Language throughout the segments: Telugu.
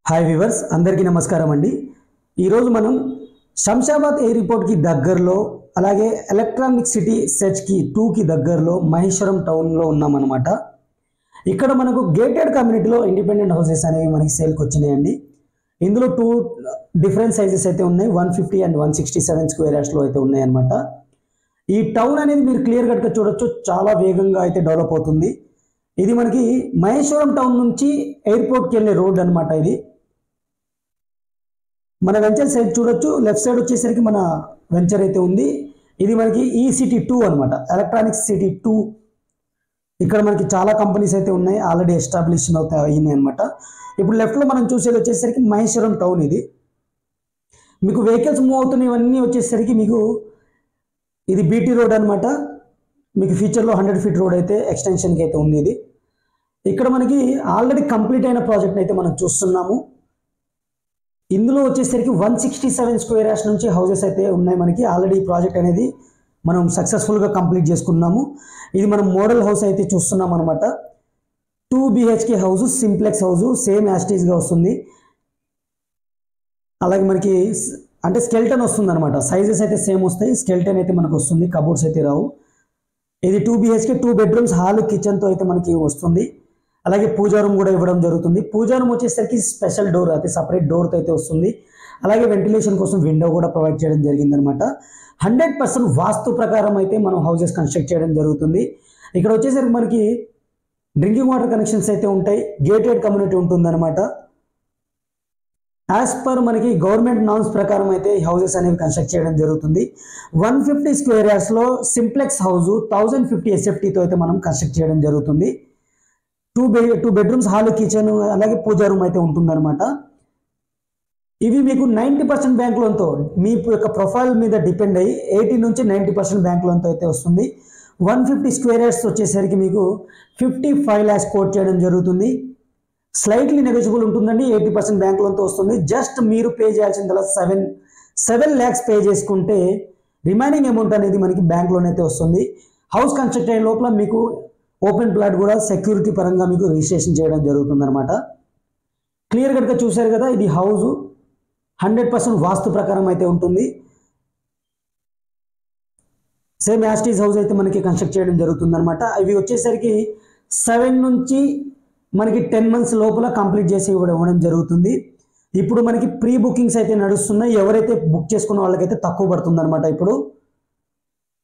హాయ్ వ్యూవర్స్ అందరికీ నమస్కారం అండి। ఈరోజు మనం శంషాబాద్ ఎయిర్పోర్ట్కి దగ్గరలో అలాగే ఎలక్ట్రానిక్ సిటీ సెర్చ్కి 2కి దగ్గరలో మహేశ్వరం టౌన్లో ఉన్నామన్నమాట। ఇక్కడ మనకు గేటెడ్ కమ్యూనిటీలో ఇండిపెండెంట్ హౌసెస్ అనేవి మనకి సేల్కి వచ్చినాయండి। ఇందులో 2 డిఫరెంట్ సైజెస్ అయితే ఉన్నాయి, 150 అండ్ 167 స్క్వేర్ యార్డ్స్లో అయితే ఉన్నాయన్నమాట। ఈ టౌన్ అనేది మీరు క్లియర్ కట్గా చూడొచ్చు, చాలా వేగంగా అయితే డెవలప్ అవుతుంది। ఇది మనకి మహేశ్వరం టౌన్ నుంచి ఎయిర్పోర్ట్కి వెళ్ళే రోడ్ అనమాట। ఇది మన వెంచర్ సైడ్ చూడొచ్చు, లెఫ్ట్ సైడ్ వచ్చేసరికి మన వెంచర్ అయితే ఉంది। ఇది మనకి ఈ సిటీ 2 అనమాట, ఎలక్ట్రానిక్స్ సిటీ 2। ఇక్కడ మనకి చాలా కంపెనీస్ అయితే ఉన్నాయి, ఆల్రెడీ ఎస్టాబ్లిష్ అయినాయి అనమాట। ఇప్పుడు లెఫ్ట్లో మనం చూసేది వచ్చేసరికి మహేశ్వరం టౌన్। ఇది మీకు వెహికల్స్ మూవ్ అవుతున్నవన్నీ వచ్చేసరికి మీకు ఇది బీటీ రోడ్ అనమాట। మీకు ఫ్యూచర్లో 100 ఫీట్ రోడ్ అయితే ఎక్స్టెన్షన్కి అయితే ఉంది। ఇది ఇక్కడ మనకి ఆల్రెడీ కంప్లీట్ అయిన ప్రాజెక్ట్ అయితే మనం చూస్తున్నాము। ఇందులో వచ్చేసరికి 167 స్క్వేర్ యార్డ్స్ నుంచి హౌసెస్ అయితే ఉన్నాయి మనకి। ఆల్రెడీ ఈ ప్రాజెక్ట్ అనేది మనం సక్సెస్ఫుల్గా కంప్లీట్ చేసుకున్నాము। ఇది మనం మోడల్ హౌస్ అయితే చూస్తున్నాం అనమాట। 2 BHK house, simplex house, same యాస్టీస్గా వస్తుంది। అలాగే మనకి అంటే స్కెల్టన్ వస్తుంది అనమాట, సైజెస్ అయితే సేమ్ వస్తాయి, స్కెల్టన్ అయితే మనకు వస్తుంది, కబోర్డ్స్ అయితే రావు। ఇది 2 BHK 2 బెడ్రూమ్స్, హాల్, కిచెన్తో అయితే మనకి వస్తుంది। అలాగే పూజా రూమ్ కూడా ఇవ్వడం జరుగుతుంది। పూజా రూమ్ వచ్చేసరికి స్పెషల్ డోర్ అయితే సపరేట్ డోర్తో అయితే వస్తుంది। అలాగే వెంటిలేషన్ కోసం విండో కూడా ప్రొవైడ్ చేయడం జరిగింది అనమాట। 100% వాస్తు ప్రకారం అయితే మనం హౌసెస్ కన్స్ట్రక్ట్ చేయడం జరుగుతుంది। ఇక్కడ వచ్చేసరికి మనకి డ్రింకింగ్ వాటర్ కనెక్షన్స్ అయితే ఉంటాయి, గేటెడ్ కమ్యూనిటీ ఉంటుందన్నమాట। యాజ్ పర్ మనకి గవర్నమెంట్ నార్మ్స్ ప్రకారం అయితే ఈ హౌసెస్ అనేవి కన్స్ట్రక్ట్ చేయడం జరుగుతుంది। 150 స్క్వేర్ యార్డ్స్లో సింప్లెక్స్ హౌస్ 1050 SFTతో అయితే మనం కన్స్ట్రక్ట్ చేయడం జరుగుతుంది। 2 బెడ్రూమ్స్, హాల్, కిచెన్, అలాగే పూజా రూమ్ అయితే ఉంటుందన్నమాట। ఇవి మీకు 90% బ్యాంక్ లోన్తో, మీ యొక్క ప్రొఫైల్ మీద డిపెండ్ అయ్యి 80 నుంచి 90% బ్యాంక్ లోన్తో అయితే వస్తుంది। 150 స్క్వేర్ యార్డ్స్ వచ్చేసరికి మీకు 55 lakhs కోట్ చేయడం జరుగుతుంది। స్లైట్లీ నెగోషియబుల్ ఉంటుందండి, 80% బ్యాంక్ లోన్తో వస్తుంది। జస్ట్ మీరు పే చేయాల్సిందల్లా 7 lakhs పే చేసుకుంటే రిమైనింగ్ అమౌంట్ అనేది మనకి బ్యాంక్ లోన్ అయితే వస్తుంది। హౌస్ కన్స్ట్రక్ట్ అయ్యే లోపల మీకు ఓపెన్ ప్లాట్ కూడా సెక్యూరిటీ పరంగా మీకు రిజిస్ట్రేషన్ చేయడం జరుగుతుంది అనమాట। క్లియర్ కట్గా చూశారు కదా, ఇది హౌస్ 100% వాస్తు ప్రకారం అయితే ఉంటుంది। సేమ్ యాస్టీస్ హౌస్ అయితే మనకి కన్స్ట్రక్ట్ చేయడం జరుగుతుంది అనమాట। ఇవి వచ్చేసరికి 7 నుంచి మనకి 10 months లోపల కంప్లీట్ చేసి ఇవ్వడం జరుగుతుంది। ఇప్పుడు మనకి ప్రీ బుకింగ్స్ అయితే నడుస్తున్నాయి, ఎవరైతే బుక్ చేసుకున్న వాళ్ళకైతే తక్కువ పడుతుంది అనమాట। ఇప్పుడు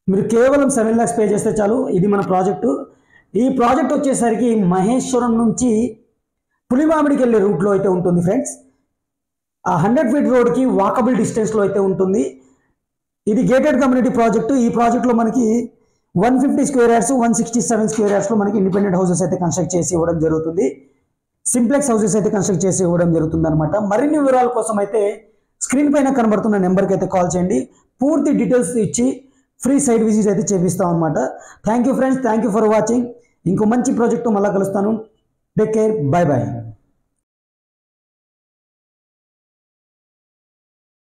మీరు కేవలం 7 lakhs పే చేస్తే చాలు। ఇది మన ప్రాజెక్టు। ఈ ప్రాజెక్ట్ వచ్చేసరికి మహేశ్వరం నుంచి పులిమామిడికి వెళ్ళే రూట్లో అయితే ఉంటుంది ఫ్రెండ్స్। ఆ 100 ఫీట్ రోడ్కి వాకబుల్ డిస్టెన్స్లో అయితే ఉంటుంది। ఇది గేటెడ్ కమ్యూనిటీ ప్రాజెక్టు। ఈ ప్రాజెక్ట్లో మనకి 150 స్క్వేర్ యార్డ్స్, 167 స్క్వేర్ యార్డ్స్లో మనకి ఇండిపెండెంట్ హౌసెస్ అయితే కన్స్ట్రక్ట్ చేసి ఇవ్వడం జరుగుతుంది। సింప్లెక్స్ హౌసెస్ అయితే కన్స్ట్రక్ట్ చేసి ఇవ్వడం జరుగుతుంది అనమాట। మరిన్ని వివరాల కోసం అయితే స్క్రీన్ పైన కనబడుతున్న నెంబర్కి అయితే కాల్ చేయండి, పూర్తి డీటెయిల్స్ ఇచ్చి ఫ్రీ సైట్ విజిట్ అయితే చేపిస్తాం అనమాట। Thank you friends, thank you for watching. ఇంకో మంచి ప్రాజెక్టు మళ్ళీ కలుస్తాను। Take care, by by.